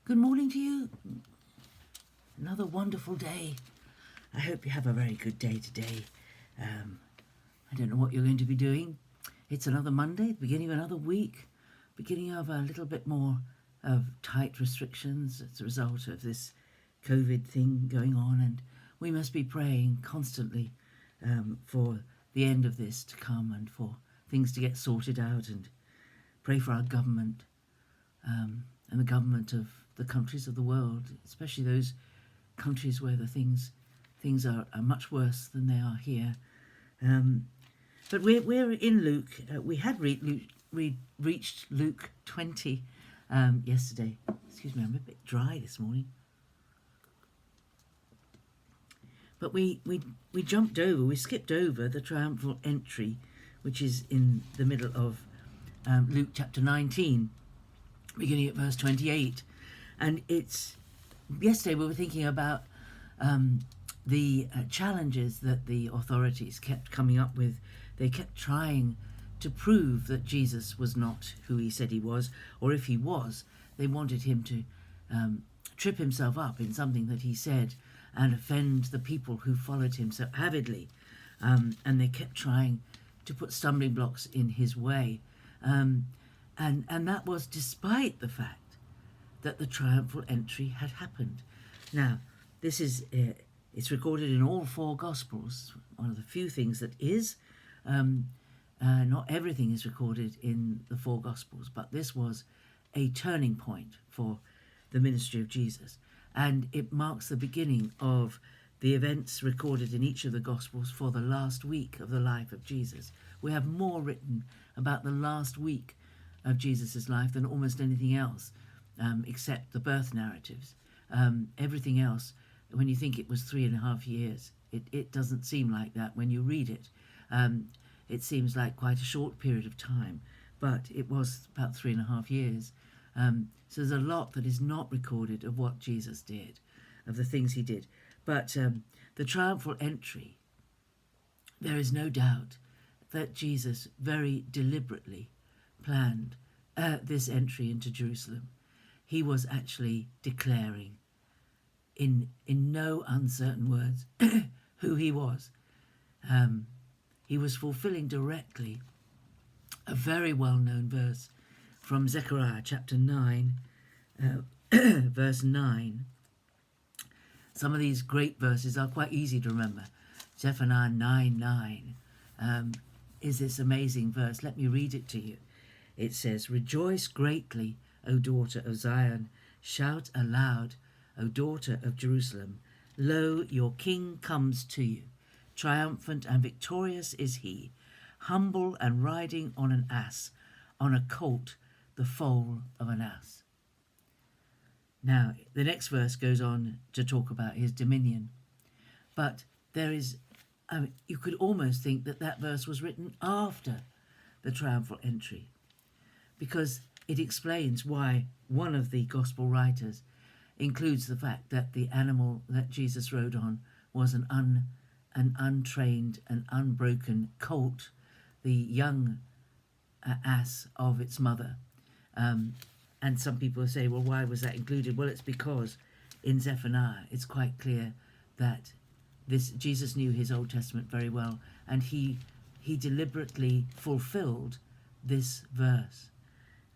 Good morning to you. Another wonderful day. I hope you have a very good day today. I don't know what you're going to be doing. It's another Monday, the beginning of another week, beginning of a little bit more of tight restrictions as a result of this COVID thing going on, and we must be praying constantly for the end of this to come and for things to get sorted out, and pray for our government and the government of the countries of the world, especially those countries where the things are much worse than they are here. But we're in Luke. We had reached Luke 20 yesterday. Excuse me, I'm a bit dry this morning. But we skipped over the triumphal entry, which is in the middle of Luke chapter 19, beginning at verse 28. And yesterday we were thinking about the challenges that the authorities kept coming up with. They kept trying to prove that Jesus was not who he said he was, or if he was, they wanted him to trip himself up in something that he said and offend the people who followed him so avidly. And they kept trying to put stumbling blocks in his way. And that was despite the fact that the triumphal entry had happened. Now, this is it's recorded in all four Gospels. One of the few things that is. Not everything is recorded in the four Gospels, but this was a turning point for the ministry of Jesus. And it marks the beginning of the events recorded in each of the Gospels for the last week of the life of Jesus. We have more written about the last week of Jesus' life than almost anything else, except the birth narratives. Everything else, when you think it was 3.5 years, it doesn't seem like that when you read it. It seems like quite a short period of time, but it was about 3.5 years. So there's a lot that is not recorded of what Jesus did, of the things he did. But the triumphal entry, there is no doubt that Jesus very deliberately planned this entry into Jerusalem. He was actually declaring in no uncertain words who he was. He was fulfilling directly a very well-known verse from Zechariah chapter 9, verse 9. Some of these great verses are quite easy to remember. Zephaniah 9:9 is this amazing verse. Let me read it to you. It says, "Rejoice greatly, O daughter of Zion. Shout aloud, O daughter of Jerusalem. Lo, your king comes to you. Triumphant and victorious is he, humble and riding on an ass, on a colt, the foal of an ass." Now, the next verse goes on to talk about his dominion. But there is, you could almost think that verse was written after the triumphal entry, because it explains why one of the gospel writers includes the fact that the animal that Jesus rode on was an untrained and unbroken colt, the young ass of its mother. And some people say, well, why was that included? Well, it's because in Zephaniah it's quite clear that Jesus knew his Old Testament very well, and he deliberately fulfilled this verse.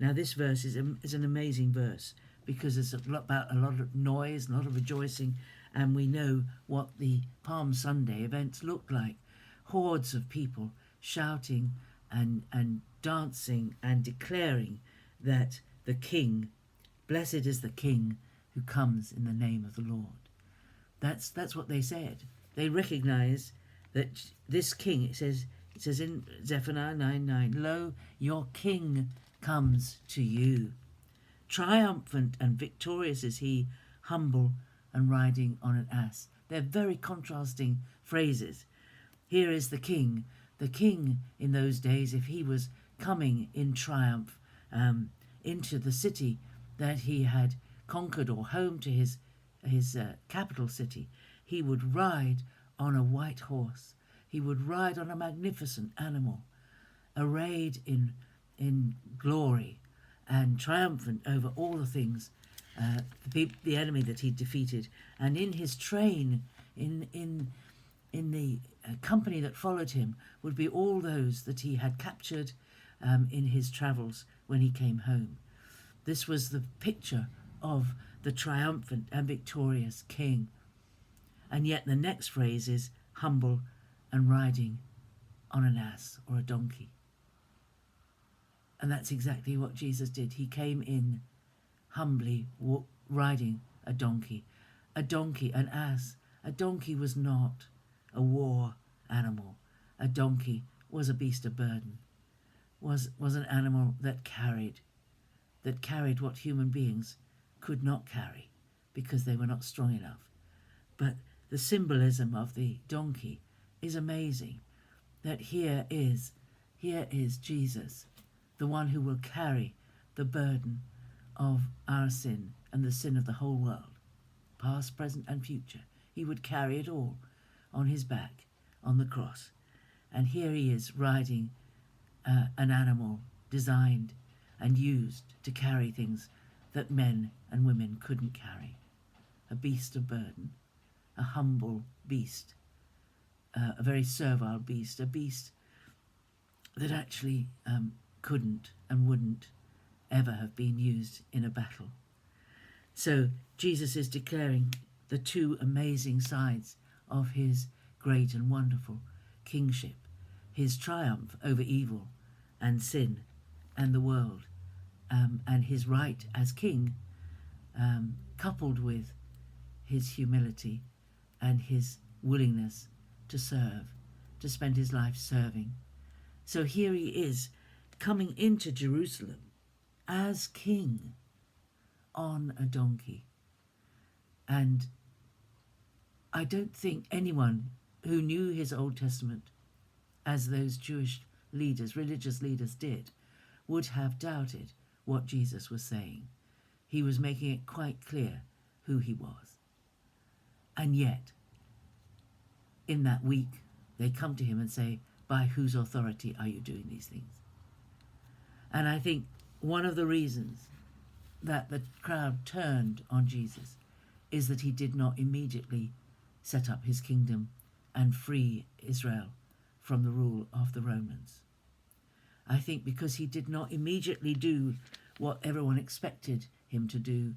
Now, this verse is an amazing verse because it's about a lot of noise, a lot of rejoicing, and we know what the Palm Sunday events looked like. Hordes of people shouting and dancing and declaring that the King, blessed is the King who comes in the name of the Lord. That's what they said. They recognized that this King, it says in Zephaniah 9:9, "Lo, your King comes to you. Triumphant and victorious is he, humble and riding on an ass." They're very contrasting phrases. Here is the King. The King in those days, if he was coming in triumph into the city that he had conquered, or home to his capital city, he would ride on a white horse. He would ride on a magnificent animal, arrayed in glory and triumphant over all the things the enemy that he defeated, and in his train, in the company that followed him, would be all those that he had captured in his travels when he came home. This was the picture of the triumphant and victorious king. And yet the next phrase is humble and riding on an ass or a donkey. And that's exactly what Jesus did. He came in humbly riding a donkey, an ass. A donkey was not a war animal. A donkey was a beast of burden, was an animal that carried what human beings could not carry because they were not strong enough. But the symbolism of the donkey is amazing, that here is Jesus, the one who will carry the burden of our sin and the sin of the whole world, past, present and future. He would carry it all on his back on the cross. And here he is riding an animal designed and used to carry things that men and women couldn't carry. A beast of burden, a humble beast, a very servile beast, a beast that actually couldn't and wouldn't ever have been used in a battle. So Jesus is declaring the two amazing sides of his great and wonderful kingship, his triumph over evil and sin and the world, and his right as king, coupled with his humility and his willingness to serve, to spend his life serving. So here he is coming into Jerusalem as king on a donkey. And I don't think anyone who knew his Old Testament, as those Jewish leaders, religious leaders did, would have doubted what Jesus was saying. He was making it quite clear who he was. And yet, in that week, they come to him and say, by whose authority are you doing these things? And I think one of the reasons that the crowd turned on Jesus is that he did not immediately set up his kingdom and free Israel from the rule of the Romans. I think because he did not immediately do what everyone expected him to do,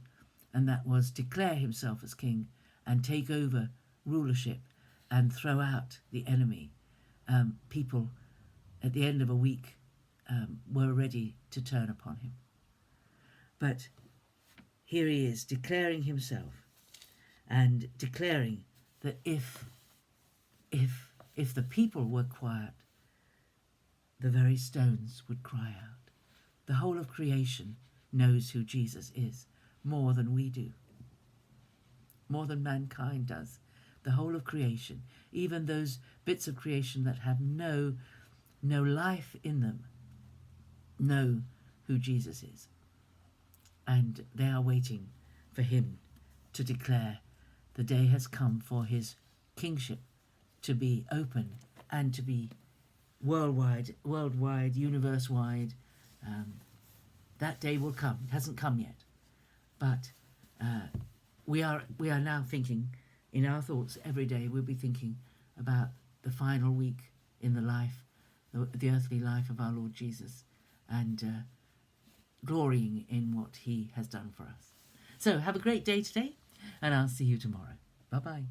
and that was declare himself as king and take over rulership and throw out the enemy. People at the end of a week were ready to turn upon him. But here he is declaring himself and declaring that if the people were quiet, the very stones would cry out. The whole of creation knows who Jesus is more than we do, more than mankind does. The whole of creation, even those bits of creation that have no life in them, know who Jesus is. And they are waiting for him to declare the day has come for his kingship to be open and to be worldwide, universe-wide. That day will come. It hasn't come yet. But we are now thinking, in our thoughts every day, we'll be thinking about the final week in the life, the earthly life of our Lord Jesus, and glorying in what he has done for us. So have a great day today, and I'll see you tomorrow. Bye-bye.